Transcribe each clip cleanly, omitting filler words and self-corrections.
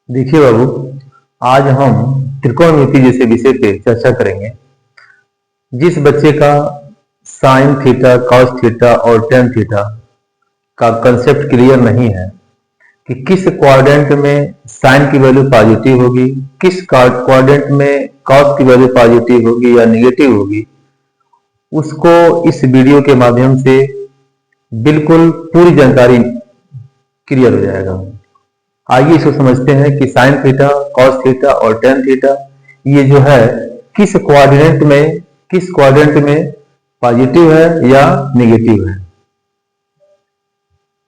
देखिए बाबू, आज हम त्रिकोणमिति जैसे विषय पे चर्चा करेंगे। जिस बच्चे का साइन थीटा, कॉस थीटा और टेन थीटा का कंसेप्ट क्लियर नहीं है कि किस क्वाड्रेंट में साइन की वैल्यू पॉजिटिव होगी, किस क्वाड्रेंट में कॉस की वैल्यू पॉजिटिव होगी या निगेटिव होगी, उसको इस वीडियो के माध्यम से बिल्कुल पूरी जानकारी क्लियर हो जाएगा। आइए इसको समझते हैं कि साइन थीटा, कॉस थीटा और टेन थीटा ये जो है किस क्वाड्रेंट में पॉजिटिव है या निगेटिव है।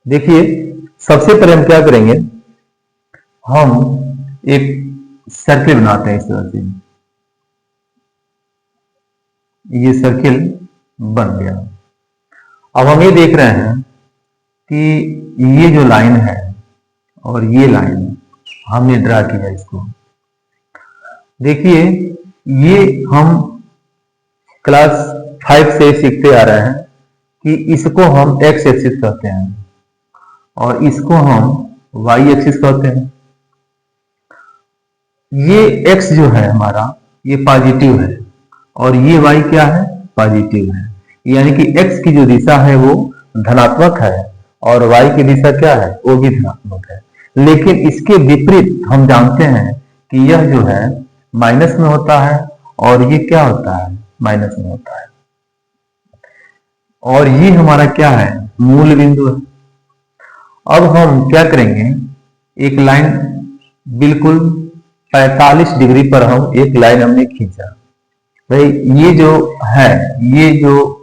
देखिए, सबसे पहले हम क्या करेंगे, हम एक सर्किल बनाते हैं इस तरह से। ये सर्किल बन गया। अब हम ये देख रहे हैं कि ये जो लाइन है और ये लाइन हमने ड्रा किया इसको। देखिए, ये हम क्लास 5 से सीखते आ रहे हैं कि इसको हम एक्स एक्सिस कहते हैं और इसको हम वाई एक्सिस कहते हैं। ये एक्स जो है हमारा, ये पॉजिटिव है और ये वाई क्या है, पॉजिटिव है। यानी कि एक्स की जो दिशा है वो धनात्मक है और वाई की दिशा क्या है, वो भी धनात्मक है। लेकिन इसके विपरीत हम जानते हैं कि यह जो है माइनस में होता है और ये क्या होता है, माइनस में होता है। और ये हमारा क्या है, मूल बिंदु है। अब हम क्या करेंगे, एक लाइन बिल्कुल 45 डिग्री पर हम एक लाइन हमने खींचा। भाई ये जो है, ये जो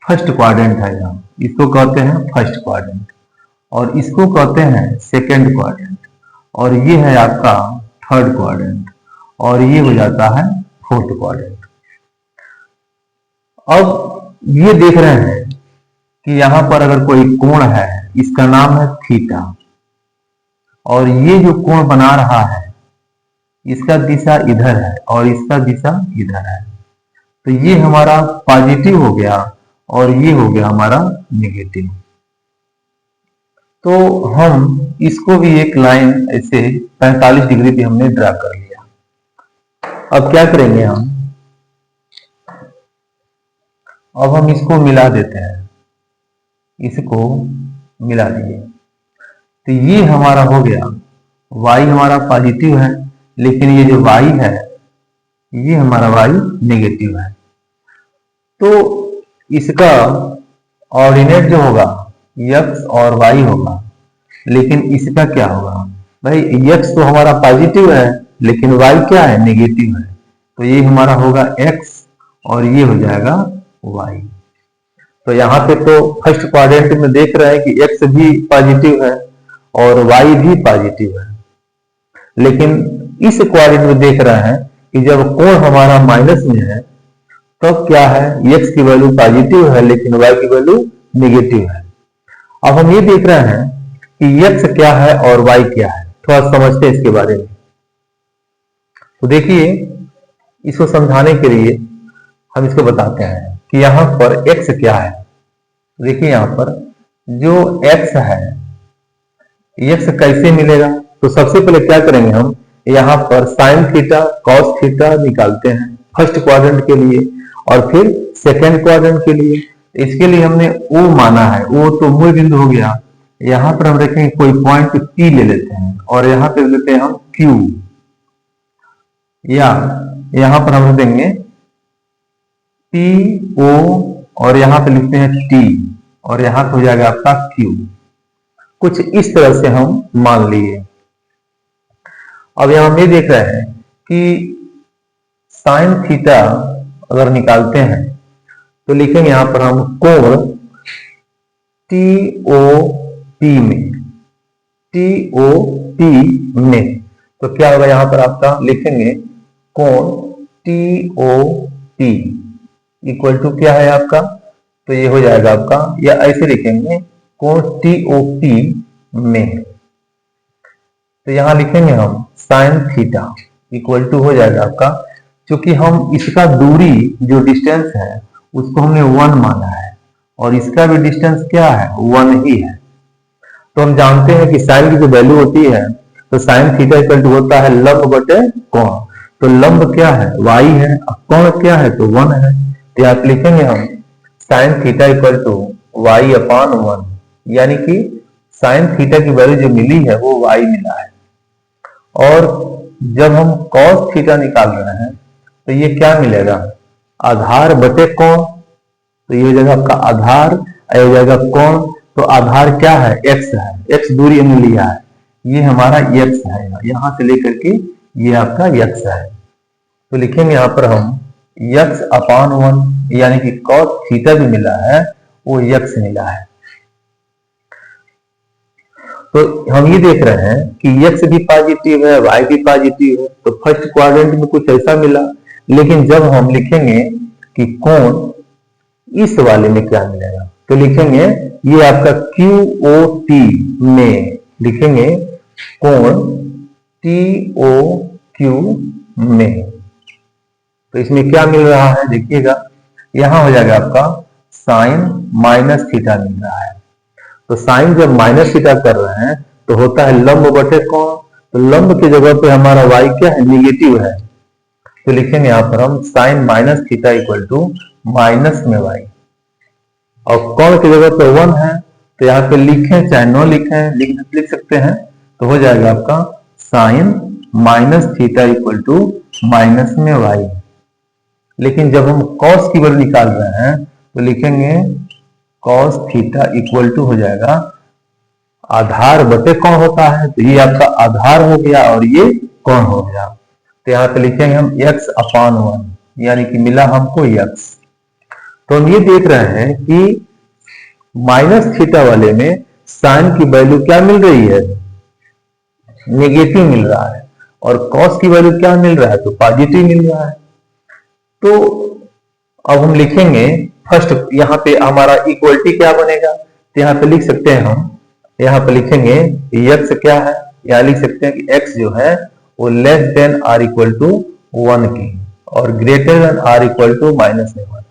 फर्स्ट क्वाड्रेंट है, यहाँ इसको कहते हैं फर्स्ट क्वाड्रेंट और इसको कहते हैं सेकेंड क्वाड्रेंट और ये है आपका थर्ड क्वाड्रेंट और ये हो जाता है फोर्थ क्वाड्रेंट। अब ये देख रहे हैं कि यहां पर अगर कोई कोण है, इसका नाम है थीटा और ये जो कोण बना रहा है इसका दिशा इधर है और इसका दिशा इधर है। तो ये हमारा पॉजिटिव हो गया और ये हो गया हमारा नेगेटिव। तो हम इसको भी एक लाइन ऐसे 45 डिग्री पे हमने ड्रा कर लिया। अब क्या करेंगे हम, अब हम इसको मिला देते हैं, इसको मिला दिए तो ये हमारा हो गया, y हमारा पॉजिटिव है लेकिन ये जो y है ये हमारा y नेगेटिव है। तो इसका ऑर्डिनेट जो होगा x और y होगा, लेकिन इसका क्या होगा, भाई x तो हमारा पॉजिटिव है लेकिन y क्या है, नेगेटिव है। तो ये हमारा होगा x और ये हो जाएगा y। तो यहाँ पे तो फर्स्ट क्वाड्रेंट में देख रहे हैं कि x भी पॉजिटिव है और y भी पॉजिटिव है, लेकिन इस क्वाड्रेंट में देख रहे हैं कि जब कोण हमारा माइनस में है तब क्या है, x की वैल्यू पॉजिटिव है लेकिन y की वैल्यू नेगेटिव है। अब हम ये देख रहे हैं कि x क्या है और y क्या है, थोड़ा समझते हैं इसके बारे में। तो देखिए, इसको समझाने के लिए हम इसको बताते हैं कि यहां पर x क्या है। देखिए यहां पर जो x है, x कैसे मिलेगा, तो सबसे पहले क्या करेंगे, हम यहां पर साइन थीटा कॉस थीटा निकालते हैं फर्स्ट क्वाड्रेंट के लिए और फिर सेकेंड क्वाड्रेंट के लिए। इसके लिए हमने O माना है, O तो मूल बिंदु हो गया। यहां पर हम रखेंगे कोई पॉइंट P ले लेते हैं और यहां पे लेते हैं हम Q, या यहां पर हम देंगे PO और यहां पे लिखते हैं T और यहां पे हो जाएगा आपका Q। कुछ इस तरह से हम मान लिए। अब यहां हम ये देख रहे हैं कि साइन थीटा अगर निकालते हैं तो लिखेंगे यहां पर हम कोण TOP में, TOP में। तो क्या होगा, यहां पर आपका लिखेंगे कोण TOP इक्वल टू क्या है आपका, तो ये हो जाएगा आपका, या ऐसे लिखेंगे कोण TOP में। तो यहां लिखेंगे हम साइन थीटा इक्वल टू हो जाएगा आपका, क्योंकि हम इसका दूरी जो डिस्टेंस है उसको हमने 1 माना है और इसका भी डिस्टेंस क्या है, 1 ही है। तो हम जानते हैं कि साइन की जो वैल्यू होती है तो साइन थीटा इक्वल टू होता है लंब बटे कोण। तो लंब क्या है, y है, कोण क्या है, तो 1 है। तो यहाँ पे लिखेंगे हम sine theta equal to y upon 1, यानी कि साइन थीटा की वैल्यू जो मिली है वो y मिला है। और जब हम कॉस थीटा निकाल रहे हैं तो ये क्या मिलेगा, आधार बटे कोण। तो ये हो जाएगा आपका आधार, हो जाएगा कोण। तो आधार क्या है, x है, x दूरी हमने लिया है, ये हमारा x है, यहां से लेकर के ये आपका x है। तो लिखेंगे यहाँ पर हम x अपॉन 1, यानी कि cos थीटा जो मिला है वो x मिला है। तो हम ये देख रहे हैं कि x भी पॉजिटिव है, y भी पॉजिटिव है, तो फर्स्ट क्वाड्रेंट में कुछ ऐसा मिला। लेकिन जब हम लिखेंगे कि कोण इस वाले में क्या मिलेगा, तो लिखेंगे ये आपका QOT में लिखेंगे कोण TOQ में। तो इसमें क्या मिल रहा है देखिएगा, यहां हो जाएगा आपका साइन माइनस थीटा मिल रहा है। तो साइन जब माइनस थीटा कर रहे हैं तो होता है लंब बटे कोण। तो लंब की जगह पे हमारा y क्या है, निगेटिव है। तो लिखेंगे यहां पर हम sine minus theta equal to minus में y, और कोण की जगह पे 1 है। तो यहाँ पे लिखें चाहे नो लिखें, लिख सकते हैं। तो हो जाएगा आपका sine minus theta equal to minus में y। लेकिन जब हम कॉस की वैल्यू निकाल रहे हैं तो लिखेंगे कॉस थीटा इक्वल टू हो जाएगा आधार बटे कोण होता है, तो ये आपका आधार हो गया और ये कोण हो गया। तो यहाँ पे लिखेंगे हम x अपॉन 1, यानी कि मिला हमको x। तो हम ये देख रहे हैं कि माइनस थीटा वाले में साइन की वैल्यू क्या मिल रही है, नेगेटिव मिल रहा है, और कॉस की वैल्यू क्या मिल रहा है, तो पॉजिटिव मिल रहा है। तो अब हम लिखेंगे फर्स्ट, यहाँ पे हमारा इक्वलिटी क्या बनेगा, तो यहाँ पे लिख सकते हैं हम, यहाँ पे लिखेंगे x क्या है, यहाँ लिख सकते हैं कि x जो है वो less than or equal to 1 की और greater than or equal to minus 1,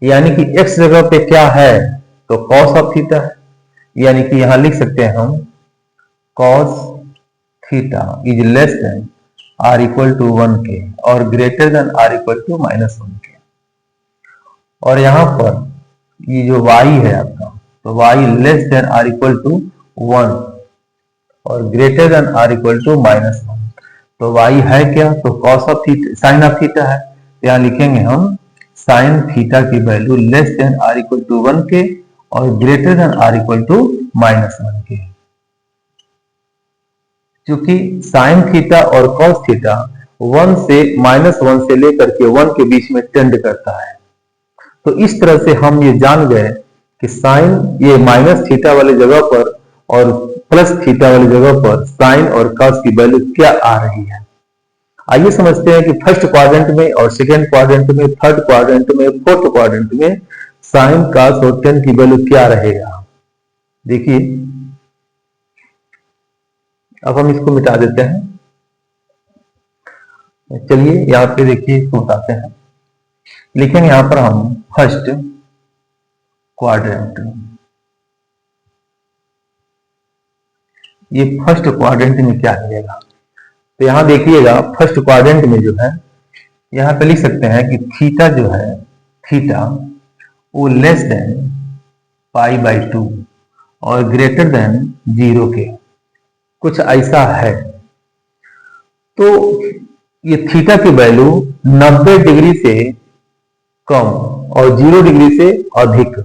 यानी कि x जगह पे क्या है, तो cos ऑफ थीटा है, यानी कि यहां लिख सकते हैं हम cos theta is less than or equal to 1 के और greater than or equal to minus 1 के। और यहां पर ये जो y है आपका, तो y less than or equal to 1 और greater than or equal to minus 1। तो y है क्या, तो cos of theta, sine of theta है। तो यहां लिखेंगे हम साइन थीटा की value less than or equal to 1 के और greater than or equal to minus 1 के। क्योंकि साइन थीटा और कॉस थीटा 1 से माइनस 1 से लेकर के 1 के बीच में टेंड करता है। तो इस तरह से हम ये जान गए कि साइन ये माइनस थीटा वाली जगह पर और प्लस थीटा वाली जगह पर साइन और कॉस की वैल्यू क्या आ रही है। आइए समझते हैं कि फर्स्ट क्वाड्रेंट में और सेकेंड क्वाड्रेंट में, थर्ड क्वाड्रेंट में, फोर्थ क्वाड्रेंट में साइन कॉस और टेन की वैल्यू क्या रहेगा। देखिए अब हम इसको मिटा देते हैं। चलिए यहां पे देखिए इसको बताते हैं। लिखेंगे यहां पर हम फर्स्ट क्वाड्रेंट, ये फर्स्ट क्वाड्रेंट में क्या मिलेगा। तो यहां देखिएगा फर्स्ट क्वाड्रेंट में जो है, यहां पे लिख सकते हैं कि थीटा जो है, थीटा वो लेस देन पाई बाई 2 और ग्रेटर देन 0 के, कुछ ऐसा है। तो ये थीटा की वैल्यू 90 डिग्री से कम और 0 डिग्री से अधिक,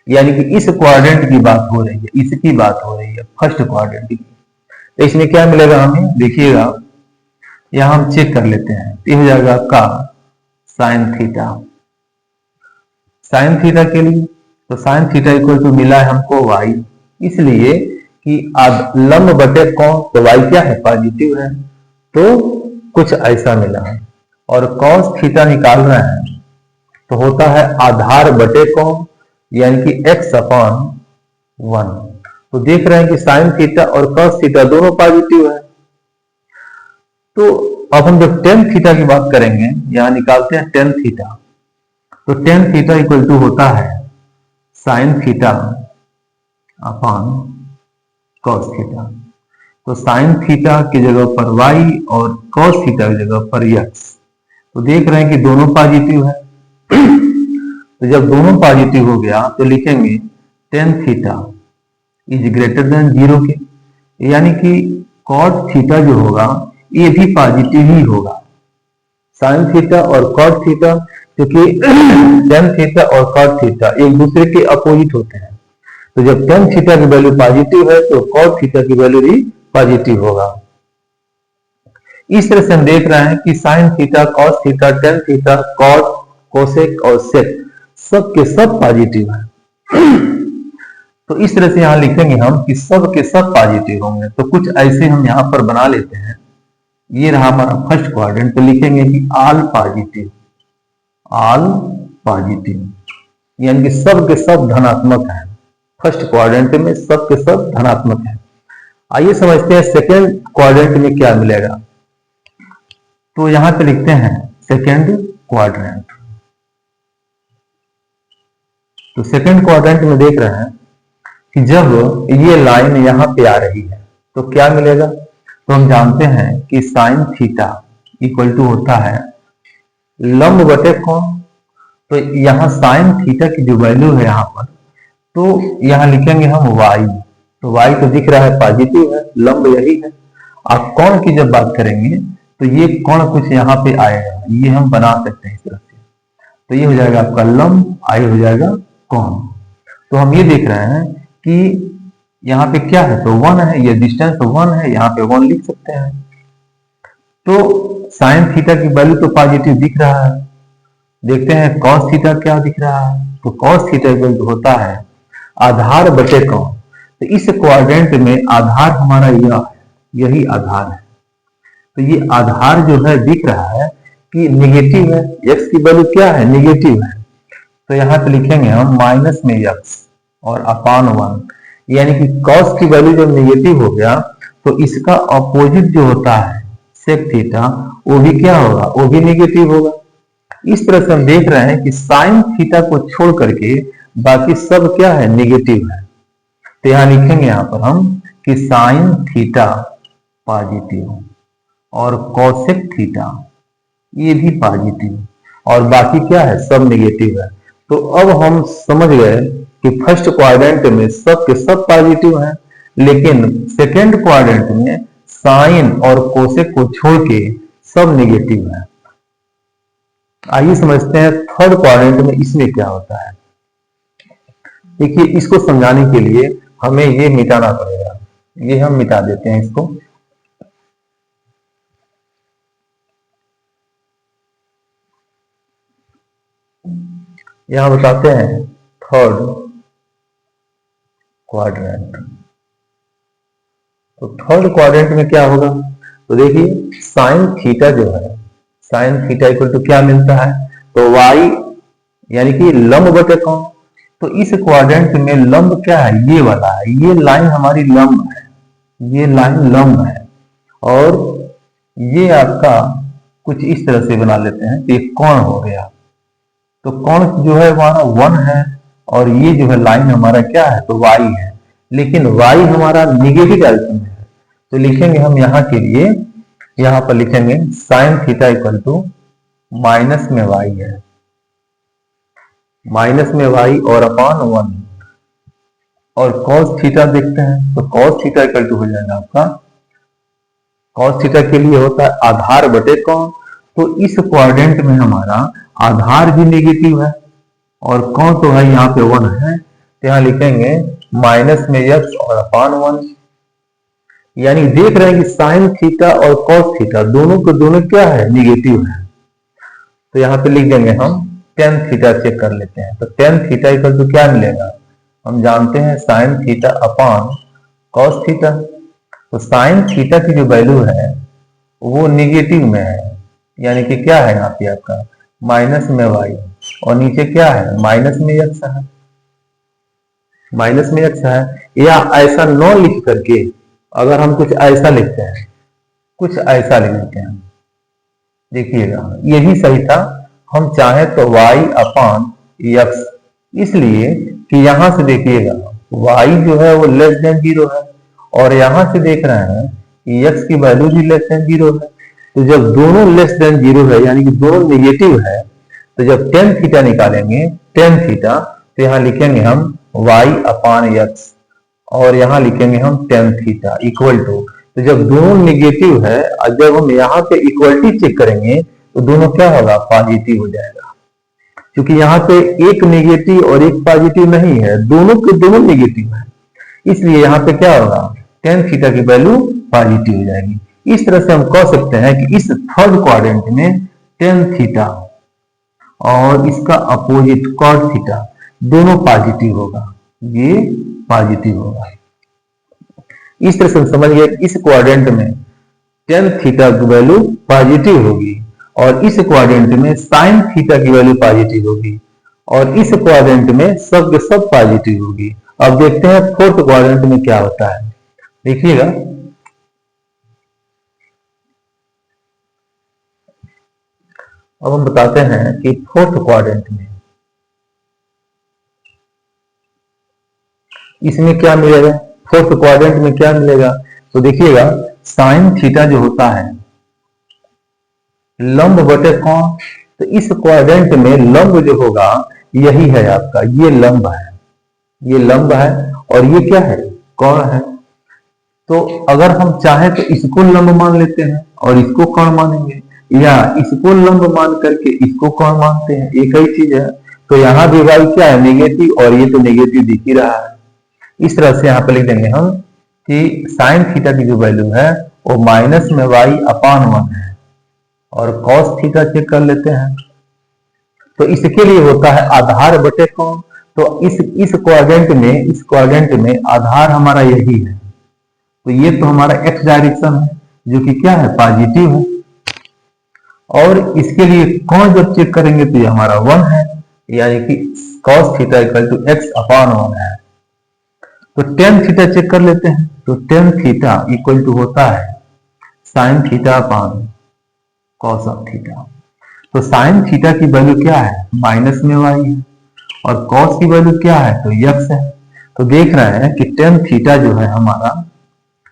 यानी कि इस क्वाड्रेंट की बात हो रही है, इसकी बात हो रही है फर्स्ट क्वाड्रेंट की। तो इसमें क्या मिलेगा हमें, देखिएगा यहां हम चेक कर लेते हैं। ये हो जाएगा आपका साइन थीटा, साइन थीटा के लिए तो साइन थीटा इक्वल टू मिला है हमको y, इसलिए कि लंब बटे कोण, तो y क्या है, पॉजिटिव है, तो कुछ ऐसा मिला है। और cos थीटा निकाल रहे हैं तो होता है आधार बटे कोण, यानी कि x अपॉन 1। तो देख रहे हैं कि साइन थीटा और cos थीटा दोनों पॉजिटिव है। तो अब हम जब टेन थीटा की बात करेंगे, यहां निकालते हैं टेन थीटा। तो टेन थीटा इक्वल टू होता है sine theta upon cos theta, तो साइन थीटा की जगह पर y और कॉस थीटा की जगह पर x। तो देख रहे हैं कि दोनों पॉजिटिव है। तो जब दोनों पॉजिटिव हो गया तो लिखेंगे tan theta is greater than 0 के, यानी कि कॉट थीटा जो होगा ये भी पॉजिटिव ही होगा। साइन थीटा और कॉट थीटा, क्योंकि टेन थीटा और कॉट थीटा एक दूसरे के अपोजिट होते हैं। तो जब टेन थीटा की वैल्यू पॉजिटिव है तो कॉट थीटा की वैल्यू भी पॉजिटिव होगा। इस तरह से हम देख रहे हैं कि sine theta, cos theta, tan theta, cot, cosec और सेक सब के सब पॉजिटिव है। तो इस तरह से यहां लिखेंगे हम कि सब के सब पॉजिटिव होंगे। तो कुछ ऐसे हम यहां पर बना लेते हैं। ये रहा हमारा फर्स्ट क्वाड्रेंट, तो लिखेंगे कि ऑल पॉजिटिव, ऑल पॉजिटिव, यानी कि सब के सब धनात्मक है। फर्स्ट क्वाड्रेंट में सब के सब धनात्मक है। आइए समझते हैं सेकेंड क्वाड्रेंट में क्या मिलेगा। तो यहां पे लिखते हैं सेकेंड क्वाड्रेंट। तो सेकेंड क्वाड्रेंट में देख रहे हैं कि जब ये लाइन यहां पे आ रही है तो क्या मिलेगा। तो हम जानते हैं कि साइन थीटा इक्वल टू होता है लंब बटे कोण। तो यहां साइन थीटा की जो वैल्यू है यहां पर, तो यहां लिखेंगे हम y। तो y तो दिख रहा है पॉजिटिव है, लंब यही है। आप कोण की जब बात करेंगे तो ये कोण कुछ यहाँ पे आएगा, ये हम बना सकते हैं इस तरह से। तो ये हो जाएगा आपका लंब, आई हो जाएगा कोण। तो हम ये देख रहे हैं कि यहाँ पे क्या है, तो 1 है, ये डिस्टेंस 1 है, यहाँ पे 1 लिख सकते हैं। तो साइन थीटा की वैल्यू तो पॉजिटिव दिख रहा है। देखते हैं कॉस थीटा क्या दिख रहा है। तो कॉस थीटा होता है आधार बटे कोण। तो इस क्वाड्रेंट में आधार हमारा यह है, यही आधार है। तो ये आधार जो है दिख रहा है कि निगेटिव है, x की वैल्यू क्या है, निगेटिव है। तो यहाँ पे लिखेंगे हम माइनस में x और अपान 1, यानी कि cos की वैल्यू जब निगेटिव हो गया तो इसका अपोजिट जो होता है सेक थीटा, वो भी क्या होगा, वो भी निगेटिव होगा। इस तरह से हम देख रहे हैं कि साइन थीटा को छोड़ करके बाकी सब क्या है, निगेटिव है। तो यहां लिखेंगे यहां पर हम कि साइन थीटा पॉजिटिव और कोसेक थीटा ये भी पॉजिटिव और बाकी क्या है, सब नेगेटिव है। तो अब हम समझ गए कि फर्स्ट क्वाड्रेंट में सब के सब पॉजिटिव हैं, लेकिन सेकेंड क्वाड्रेंट में साइन और कोसेक को छोड़ के सब नेगेटिव है। आइए समझते हैं थर्ड क्वाड्रेंट में इसमें क्या होता है। देखिए, इसको समझाने के लिए हमें ये मिटाना पड़ेगा। ये हम मिटा देते हैं इसको। यहां बताते हैं थर्ड क्वाड्रेंट। तो थर्ड क्वाड्रेंट में क्या होगा, तो देखिए साइन थीटा जो है, साइन थीटा इक्वल टू क्या मिलता है, तो y यानी कि लंब बटे कोण। तो इस क्वाड्रेंट में लंब क्या है, ये वाला है, ये लाइन हमारी लंब है, ये लाइन लंब है। और ये आपका कुछ इस तरह से बना लेते हैं कि कोण हो गया। तो कोण जो है हमारा 1 है और ये जो है लाइन हमारा क्या है, तो y है। लेकिन y हमारा निगेटिव डायरेक्शन में है। तो लिखेंगे हम यहाँ के लिए, यहाँ पर लिखेंगे sine theta equal to minus में y है, माइनस में y और अपान 1। और cos थीटा देखते हैं, तो cos थीटा इक्वल टू हो जाएगा आपका, cos थीटा के लिए होता है आधार बटे कोण। तो इस क्वाड्रेंट में हमारा आधार भी नेगेटिव है और कोण तो है यहाँ पे 1 है। तो यहाँ लिखेंगे माइनस में x और अपान 1। यानी देख रहे हैं कि साइन थीटा और कॉस थीटा दोनों के दोनों क्या है, निगेटिव है। तो यहाँ पे लिख देंगे हम टेन थीटा चेक कर लेते हैं। तो टेन थीटा इक्वल टू क्या मिलेगा, हम जानते हैं sine theta upon cos theta. तो साइन थीटा की जो वैल्यू है वो निगेटिव में है, यानी कि क्या है यहाँ पे आपका माइनस में y और नीचे क्या है, माइनस में x है, माइनस में x है। या ऐसा न लिख करके अगर हम कुछ ऐसा लिखते हैं, कुछ ऐसा लिख लेते हैं, देखिएगा ये भी सही था। हम चाहे तो y अपान x, इसलिए कि यहां से देखिएगा y जो है वो लेस देन 0 है और यहां से देख रहे हैं कि x की वैल्यू भी लेस देन 0 है। तो जब दोनों लेस देन 0 है यानी कि दोनों नेगेटिव है, तो जब टेन थीटा निकालेंगे, टेन थीटा, तो यहाँ लिखेंगे हम y अपान x और यहाँ लिखेंगे हम टेन थीटा इक्वल टू, तो जब दोनों नेगेटिव है और जब हम यहाँ पे इक्वलिटी चेक करेंगे तो दोनों क्या होगा, पॉजिटिव हो जाएगा। क्योंकि यहाँ पे एक नेगेटिव और एक पॉजिटिव नहीं है, दोनों के दोनों नेगेटिव है, इसलिए यहाँ पे क्या होगा, टेन थीटा की वैल्यू पॉजिटिव हो जाएगी। इस तरह से हम कह सकते हैं कि इस थर्ड क्वाड्रेंट में टेन थीटा और इसका अपोजिट कॉट थीटा दोनों पॉजिटिव होगा, ये पॉजिटिव होगा। इस तरह से हम समझ गए इस क्वाड्रेंट में टेन थीटा की वैल्यू पॉजिटिव होगी और इस क्वाड्रेंट में साइन थीटा की वैल्यू पॉजिटिव होगी और इस क्वाड्रेंट में सब के सब पॉजिटिव होगी। अब देखते हैं फोर्थ क्वाड्रेंट में क्या होता है, देखिएगा। अब हम बताते हैं कि फोर्थ क्वाड्रेंट में इसमें क्या मिलेगा, फोर्थ क्वाड्रेंट में क्या मिलेगा, तो देखिएगा साइन थीटा जो होता है लंब बटे कोण, तो इस क्वाड्रेंट में लंब जो होगा यही है आपका, ये लंब है, ये लंब है और ये क्या है, कोण है। तो अगर हम चाहें तो इसको लंब मान लेते हैं और इसको कोण मानेंगे, या इसको लंब मान करके इसको कोण मानते हैं, एक ही चीज है। तो यहाँ भी y क्या है, नेगेटिव, और ये तो नेगेटिव दिख ही रहा है। इस तरह से यहाँ पे लिख देंगे हम कि साइन थीटा की जो वैल्यू है वो माइनस में y अपान 1 है और कॉस थीटा चेक कर लेते हैं। तो इसके लिए होता है आधार बटे कोण। तो इस क्वाड्रेंट में आधार हमारा यही है, तो ये तो हमारा x डायरेक्शन है जो कि क्या है, पॉजिटिव है। और इसके लिए कोण जब चेक करेंगे तो ये हमारा 1 है, यानी कि cos theta equal to x upon 1 है। तो टेन थीटा चेक कर लेते हैं, तो टेन थीटा इक्वल टू होता है sine theta upon cos of theta. तो साइन थीटा की वैल्यू क्या है, माइनस में y है और कॉस की वैल्यू क्या है, तो x है। तो देख रहे हैं कि टेन थीटा जो है हमारा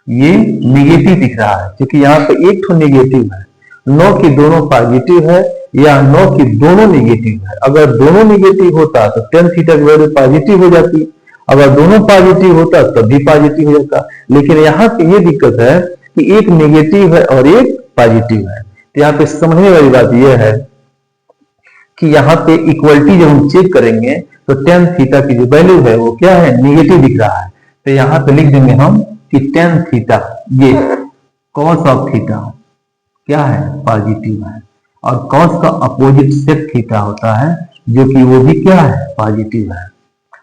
ये निगेटिव दिख रहा है, क्योंकि यहाँ पे एक तो नेगेटिव है, नो की दोनों पॉजिटिव है या नो की दोनों नेगेटिव है। अगर दोनों नेगेटिव होता तो टेन थीटा की वैल्यू पॉजिटिव हो जाती, अगर दोनों पॉजिटिव होता तब भी पॉजिटिव हो जाता। लेकिन यहाँ पे ये दिक्कत है कि एक नेगेटिव है और एक पॉजिटिव है। तो यहाँ पे समझने वाली बात यह है कि यहाँ पे इक्वलिटी जब हम चेक करेंगे तो टेन थीटा की जो वैल्यू है वो क्या है, निगेटिव दिख रहा है। तो यहाँ पे लिख देंगे हम कि टेन थीटा ये कॉस ऑफ थीटा क्या है, पॉजिटिव है, और कॉस का अपोजिट सेक थीटा होता है जो कि वो भी क्या है, पॉजिटिव है।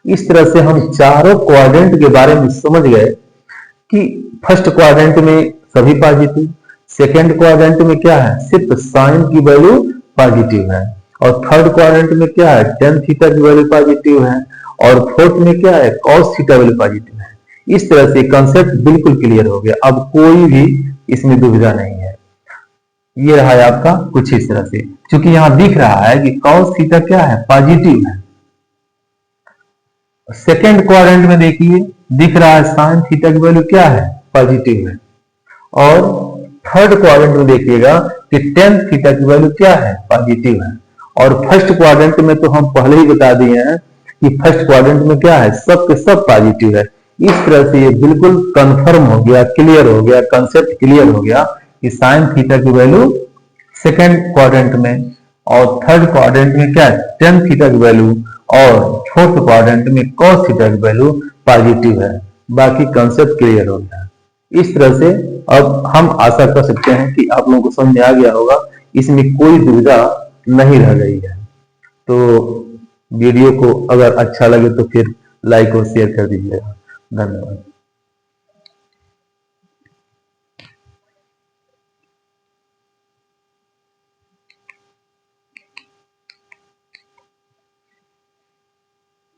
इस तरह से हम चारों क्वाड्रेंट के बारे में समझ गए कि फर्स्ट क्वाड्रेंट में सभी पॉजिटिव, सेकेंड क्वाड्रेंट में क्या है, सिर्फ साइन की वैल्यू पॉजिटिव है, और थर्ड क्वाड्रेंट में क्या है, टेन थीटा की वैल्यू पॉजिटिव है, और फोर्थ में क्या है, कॉस थीटा वैल्यू पॉजिटिव है। इस तरह से कंसेप्ट बिल्कुल क्लियर हो गया, अब कोई भी इसमें दुविधा नहीं है। ये रहा है आपका कुछ इस तरह से, क्योंकि यहां दिख रहा है कि कॉस थीटा क्या है, पॉजिटिव है। सेकेंड क्वाड्रेंट में देखिए दिख रहा है साइन थीटा की वैल्यू क्या है, पॉजिटिव है, और थर्ड क्वाड्रेंट में देखिएगा कि टेन थीटा की वैल्यू क्या है, पॉजिटिव है। और फर्स्ट क्वाड्रेंट में तो हम पहले ही बता दिए हैं कि फर्स्ट क्वाड्रेंट में क्या है, सब के सब पॉजिटिव है। इस तरह से ये बिल्कुल कंफर्म हो गया, क्लियर हो गया, कंसेप्ट क्लियर हो गया कि साइन थीटा की वैल्यू सेकेंड क्वाड्रेंट में और थर्ड क्वाड्रेंट में क्या है, टेन थीटा की वैल्यू, और फोर्थ क्वाड्रेंट में कॉस थीटा की वैल्यू पॉजिटिव है। बाकी कंसेप्ट क्लियर हो गया। इस तरह से अब हम आशा कर सकते हैं कि आप लोगों को समझ में आ गया होगा, इसमें कोई दुविधा नहीं रह गई है। तो वीडियो को अगर अच्छा लगे तो फिर लाइक और शेयर कर दीजिएगा। धन्यवाद।